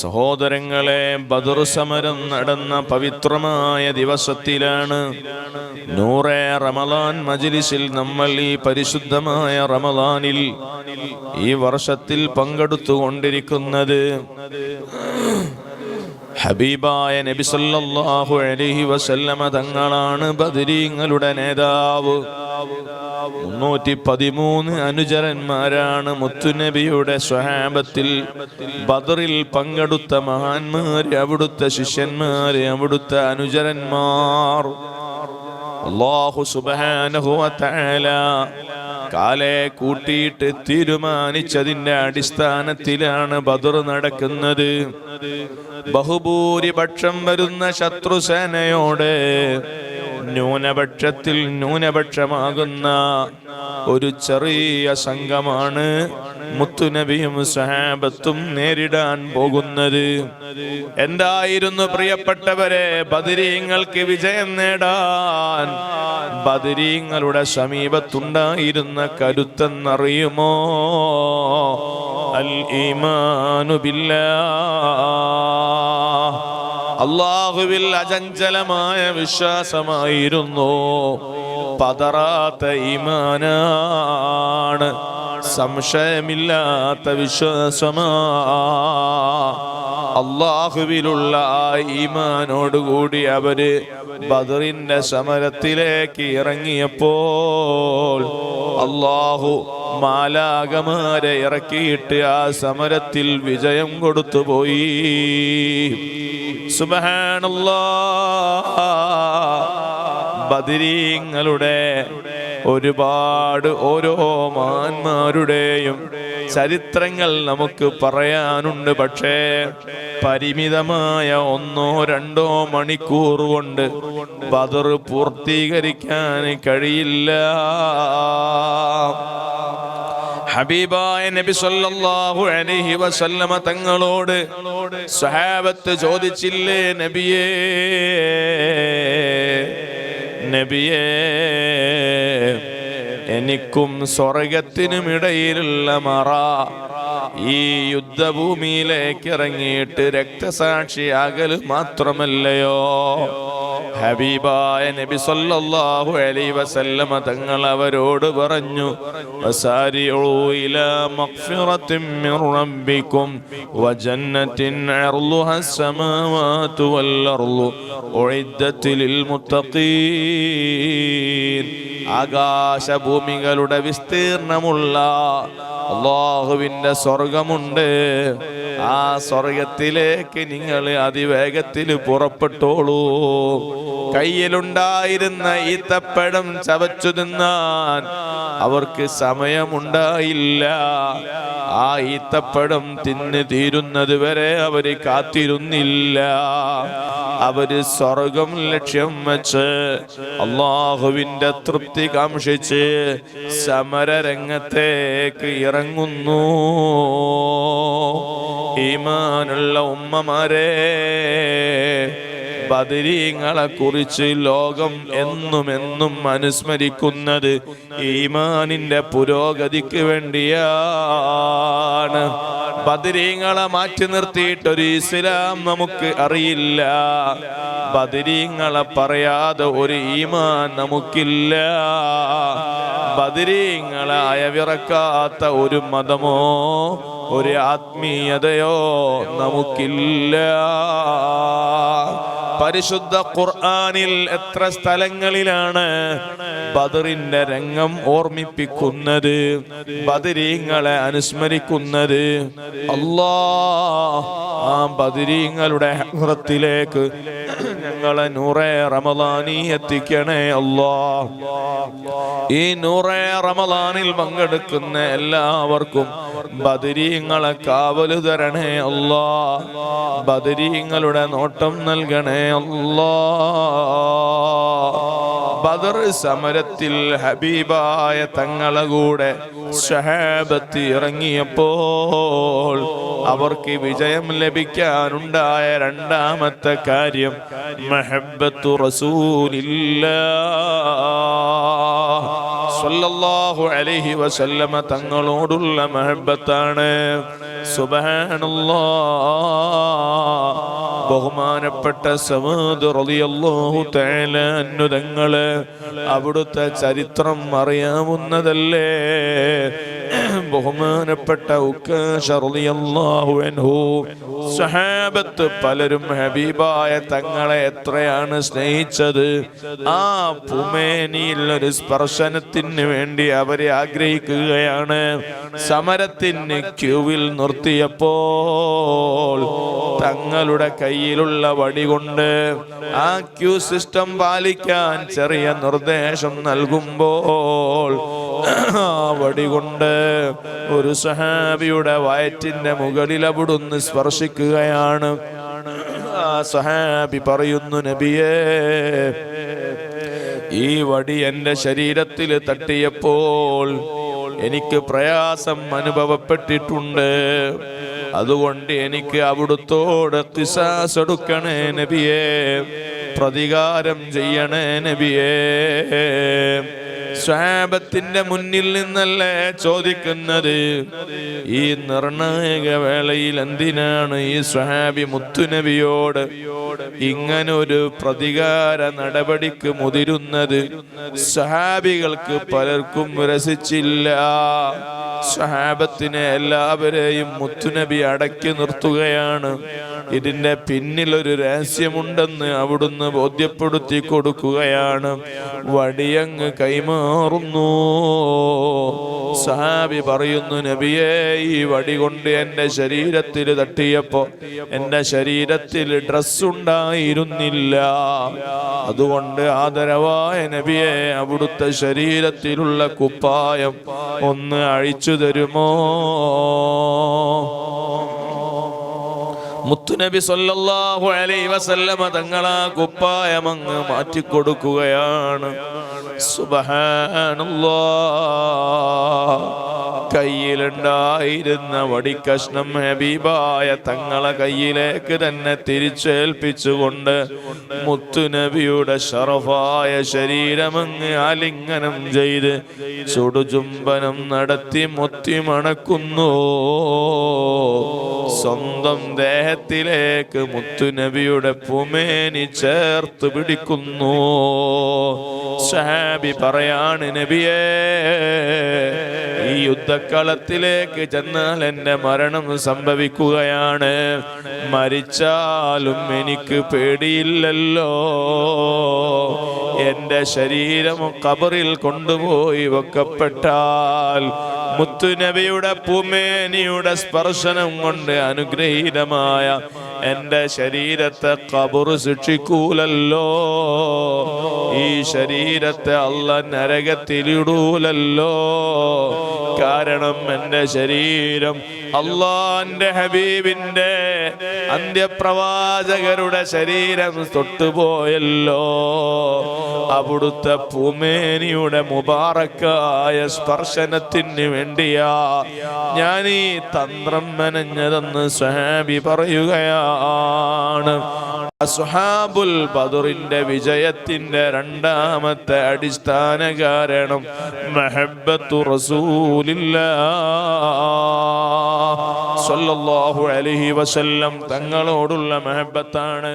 സഹോദരങ്ങളെ, ബദർ സമരം നടന്ന പവിത്രമായ ദിവസത്തിലാണ് നൂറെ റമളാൻ മജ്ലിസിൽ നമ്മൾ ഈ പരിശുദ്ധമായ റമളാനിൽ ഈ വർഷത്തിൽ പങ്കെടുത്തുകൊണ്ടിരിക്കുന്നത്. ഹബീബായ നബി സല്ലല്ലാഹു അലൈഹി വസല്ലമ തങ്ങളാണ് ബദരീങ്ങളുടെ നേതാവ്. 313 അനുചരന്മാരാണ് മുത്തുനബിയുടെ സ്വഹാബത്തിൽ ബദറിൽ പങ്കെടുത്ത മഹാന്മാര്, അവിടുത്തെ ശിഷ്യന്മാര്, അവിടുത്തെ അനുചരന്മാർ. അല്ലാഹു സുബ്ഹാനഹു വ തആല കാലെ കൂട്ടിയിട്ട് തീരുമാനിച്ചതിന്റെ അടിസ്ഥാനത്തിലാണ് ബദർ നടക്കുന്നത്. ബഹുഭൂരിപക്ഷം വരുന്ന ശത്രുസേനയോട് ന്യൂനപക്ഷത്തിൽ ന്യൂനപക്ഷമാകുന്ന ഒരു ചെറിയ സംഘമാണ് മുത്തുനബിയും സഹാബത്തും നേരിടാൻ പോകുന്നത്. എന്തായിരുന്നു പ്രിയപ്പെട്ടവരെ, ബദരീങ്ങൾക്ക് വിജയം നേടാൻ ബദരീങ്ങളുടെ സമീപത്തുണ്ടായിരുന്ന കരുത്തെന്നറിയുമോ? അൽ ഈമാനു ബില്ലാഹ്, അല്ലാഹുവിൽ അചഞ്ചലമായ വിശ്വാസമായിരുന്നു. പതറാത്ത ഈമാനാണ്, സംശയമില്ലാത്ത വിശ്വാസമാ. അല്ലാഹുവിലുള്ള ആ ഈമാനോടുകൂടി അവര് ബദറിന്റെ സമരത്തിലേക്ക് ഇറങ്ങിയപ്പോൾ അല്ലാഹു മാലാകമാരെ ഇറക്കിയിട്ട് ആ സമരത്തിൽ വിജയം കൊടുത്തുപോയി. സുബ്ഹാനല്ലാഹ്. ബദരീങ്ങളുടെ ഒരുപാട് ഓരോ മാന്മാരുടെയും ചരിത്രങ്ങൾ നമുക്ക് പറയാനുണ്ട്. പക്ഷേ പരിമിതമായ 1-2 മണിക്കൂർ കൊണ്ട് ബദർ പൂർത്തീകരിക്കാൻ കഴിയില്ല. ഹബീബായ നബി സല്ലല്ലാഹു അലൈഹി വസല്ലമ തങ്ങളോട് സ്വഹാബത്ത് ചോദിച്ചില്ലേ, നബിയേ നബിയേ, എനിക്കും സ്വർഗത്തിനും ഇടയിലുള്ള മറ, ഈ യുദ്ധഭൂമിയിലേക്ക് ഇറങ്ങിയിട്ട് രക്തസാക്ഷിയാകൽ മാത്രമല്ലയോ? ഹബീബായ നബി സല്ലല്ലാഹു അലൈഹി വസല്ലമ തങ്ങൾ അവരോട് പറഞ്ഞു, വസാരിഉ ഇലാ മഗ്ഫിറത്തിൻ മിർ റബ്ബിക്കും വജന്നത്തിൻ അർളുഹാ അസ്സമാവാതു വൽ അർളു ഉഇദ്ദത് ലിൽ മുത്തഖീൻ. ആകാശഭൂമികളുടെ വിസ്തീർണമുള്ള അല്ലാഹുവിന്റെ സ്വർഗമുണ്ട്. ആ സ്വർഗത്തിലേക്ക് നിങ്ങൾ അതിവേഗത്തിൽ പുറപ്പെട്ടോളൂ. കയ്യിലുണ്ടായിരുന്ന ഈത്തപ്പഴം ചവച്ചു തിന്നാൻ അവർക്ക് സമയമുണ്ടായില്ല. ആ ഈത്തപ്പഴം തിന്ന് തീരുന്നത് വരെ അവര് കാത്തിരുന്നില്ല. അവര് സ്വർഗം ലക്ഷ്യം വെച്ച് അല്ലാഹുവിന്റെ തൃപ്തി കാംക്ഷിച്ച് സമരരംഗത്തേക്ക് ഇറങ്ങുന്നു. ഈമാനുള്ള ഉമ്മമാരെ, ബദരീങ്ങളെ കുറിച്ച് ലോകം എന്നും അനുസ്മരിക്കുന്നത് ഈമാനിന്റെ പുരോഗതിക്ക് വേണ്ടിയാണ്. ബദരീങ്ങളെ മാറ്റി നിർത്തിയിട്ടൊരു ഇസ്ലാം നമുക്ക് അറിയില്ല. ബദരീങ്ങളെ പറയാതെ ഒരു ഈമാൻ നമുക്കില്ല. ബദരീങ്ങളെ അയവിറക്കാത്ത ഒരു മതമോ ഒരു ആത്മീയതയോ നമുക്കില്ല. പരിശുദ്ധ ഖുർആനിൽ എത്ര സ്ഥലങ്ങളിലാണ് ബദറിന്റെ രംഗം ഓർമ്മിപ്പിക്കുന്നത്, ബദരീങ്ങളെ അനുസ്മരിക്കുന്നത്. അല്ലാഹ് ആ ബദരീങ്ങളുടെ ഹദ്റത്തിലേക്ക് ഞങ്ങളെ നൂറെ റമളാനി എത്തിക്കണേ അല്ലാഹ്. ഈ നൂറെ റമളാനിൽ പങ്കെടുക്കുന്ന എല്ലാവർക്കും ബദരീങ്ങളെ കാവല് തരണേ അല്ലാഹ്. ബദരീങ്ങളുടെ നോട്ടം നൽകണേ അല്ലാഹ്. ബദർ സമരത്തിൽ ഹബീബായ തങ്ങളെ കൂടെ സ്വഹാബത്ത് ഇറങ്ങിയപ്പോൾ അവർക്ക് വിജയം ലഭിക്കാനുണ്ടായ രണ്ടാമത്തെ കാര്യം മഹബ്ബത്തു റസൂലില്ലാഹ് സ്വല്ലല്ലാഹു അലൈഹി വസല്ലമ തങ്ങളോടുള്ള മഹബ്ബത്താണ്. സുബ്ഹാനല്ലാഹ്. ബഹുമാനപ്പെട്ട സഅദ് റളിയല്ലാഹു തആല അൻഹു തങ്ങളെ അവിടുത്തെ ചരിത്രം അറിയാവുന്നതല്ലേ? ബഹുമാനപ്പെട്ട ഉക്കാശ റളിയല്ലാഹു അൻഹു സഹാബത്ത് പലരും ഹബീബായ തങ്ങളെ എത്രയാണ് സ്നേഹിച്ചത്. ആ ഭൂമേനിയിൽ ഒരു സ്പർശനത്തിന് വേണ്ടി അവരെ ആഗ്രഹിക്കുകയാണ്. സമരത്തിന് ക്യൂവിൽ നിർത്തിയപ്പോൾ തങ്ങളുടെ കയ്യിലുള്ള വടി കൊണ്ട് ആ ക്യൂ സിസ്റ്റം പാലിക്കാൻ ചെറിയ നിർദ്ദേശം നൽകുമ്പോൾ ആ വടി കൊണ്ട് ഒരു സഹാബിയുടെ വയറ്റിന്റെ മുകളിൽ അവിടുന്ന് സ്പർശിക്കുകയാണ്. ആ സഹാബി പറയുന്നു, നബിയേ, ഈ വടി എൻ്റെ ശരീരത്തിൽ തട്ടിയപ്പോൾ എനിക്ക് പ്രയാസം അനുഭവപ്പെട്ടിട്ടുണ്ട്. അതുകൊണ്ട് എനിക്ക് അവിടുത്തോട് ഖിസാസ് എടുക്കണേ നബിയേ, പ്രതികാരം ചെയ്യണേ നബിയേ. സ്വഹാബത്തിന്റെ മുന്നിൽ നിന്നല്ലേ ചോദിക്കുന്നത്. ഈ നിർണായക വേളയിൽ എന്തിനാണ് ഈ സ്വഹാബി മുത്തുനബിയോട് ഇങ്ങനൊരു പ്രതികാര നടപടിക്ക് മുതിരുന്നത്? സ്വഹാബികൾക്ക് പലർക്കും രസിച്ചില്ല. സ്വഹാബത്തിനെ എല്ലാവരെയും മുത്തുനബി അടക്കി നിർത്തുകയാണ്. ഇതിന്റെ പിന്നിലൊരു രഹസ്യമുണ്ടെന്ന് അവിടുന്ന് ബോധ്യപ്പെടുത്തി കൊടുക്കുകയാണ്. വടിയങ്ങ് കൈമാറുന്നു. സഹാബി പറയുന്നു, നബിയേ, ഈ വടി കൊണ്ട് എൻ്റെ ശരീരത്തിൽ തട്ടിയപ്പോ എൻ്റെ ശരീരത്തിൽ ഡ്രസ്സുണ്ടായിരുന്നില്ല. അതുകൊണ്ട് ആദരവായ നബിയെ, അവിടുത്തെ ശരീരത്തിലുള്ള കുപ്പായം ഒന്ന് അഴിച്ചു തരുമോ? മുത്തുനബി സല്ലല്ലാഹു അലൈഹി വസല്ലമ തങ്ങളാ കുപ്പായം അങ്ങ് മാറ്റിക്കൊടുക്കുകയാണ്. സുബ്ഹാനല്ലാഹ്. കയ്യിലുണ്ടായിരുന്ന വടിക്കഷ്ണം ഹബീബായ തങ്ങളെ കയ്യിലേക്ക് തന്നെ തിരിച്ചേൽപ്പിച്ചുകൊണ്ട് മുത്തുനബിയുടെ ശറഫായ ശരീരമങ്ങ് ആലിംഗനം ചെയ്ത് ചുടുചുംബനം നടത്തി മുത്തി മണക്കുന്നു. സ്വന്തം ദേഹത്തിലേക്ക് മുത്തുനബിയുടെ പൂമേനി ചേർത്ത് പിടിക്കുന്നു. സഹാബി പറയാണ്, നബിയേ, ഈ യുദ്ധക്കളത്തിലേക്ക് ചെന്നാൽ എൻ്റെ മരണം സംഭവിക്കുകയാണ്. മരിച്ചാലും എനിക്ക് പേടിയില്ലല്ലോ. എൻ്റെ ശരീരം ഖബറിൽ കൊണ്ടുപോയി വെക്കപ്പെട്ടാൽ മുത്തുനബിയുടെ പൂമേനിയുടെ സ്പർശനം കൊണ്ട് അനുഗ്രഹീതമായ എൻ്റെ ശരീരത്തെ ഖബർ ശിക്ഷിക്കൂലല്ലോ. ഈ ശരീരത്തെ അല്ലാഹ് നരകത്തിലിടൂലല്ലോ. കാരണം എൻ്റെ ശരീരം അല്ലാഹുവിന്റെ ഹബീബിന്റെ അന്ത്യപ്രവാചകരുടെ ശരീരം തൊട്ടുപോയല്ലോ. അവിടുത്തെ പൂമേനിയുടെ മുബാറക്കായ സ്പർശനത്തിന് വേണ്ടിയാ ഞാൻ ഈ തന്ത്രം മെനഞ്ഞതെന്ന് സ്വഹാബി പറയുകയാണ്. അസ്ഹാബുൽ ബദറിന്റെ വിജയത്തിന്റെ രണ്ടാമത്തെ അടിസ്ഥാന കാരണം മഹബ്ബത്തു റസൂലില്ലാഹ് സ്വല്ലല്ലാഹു അലൈഹി വസല്ലം തങ്ങളോടുള്ള മഹബ്ബത്താണ്.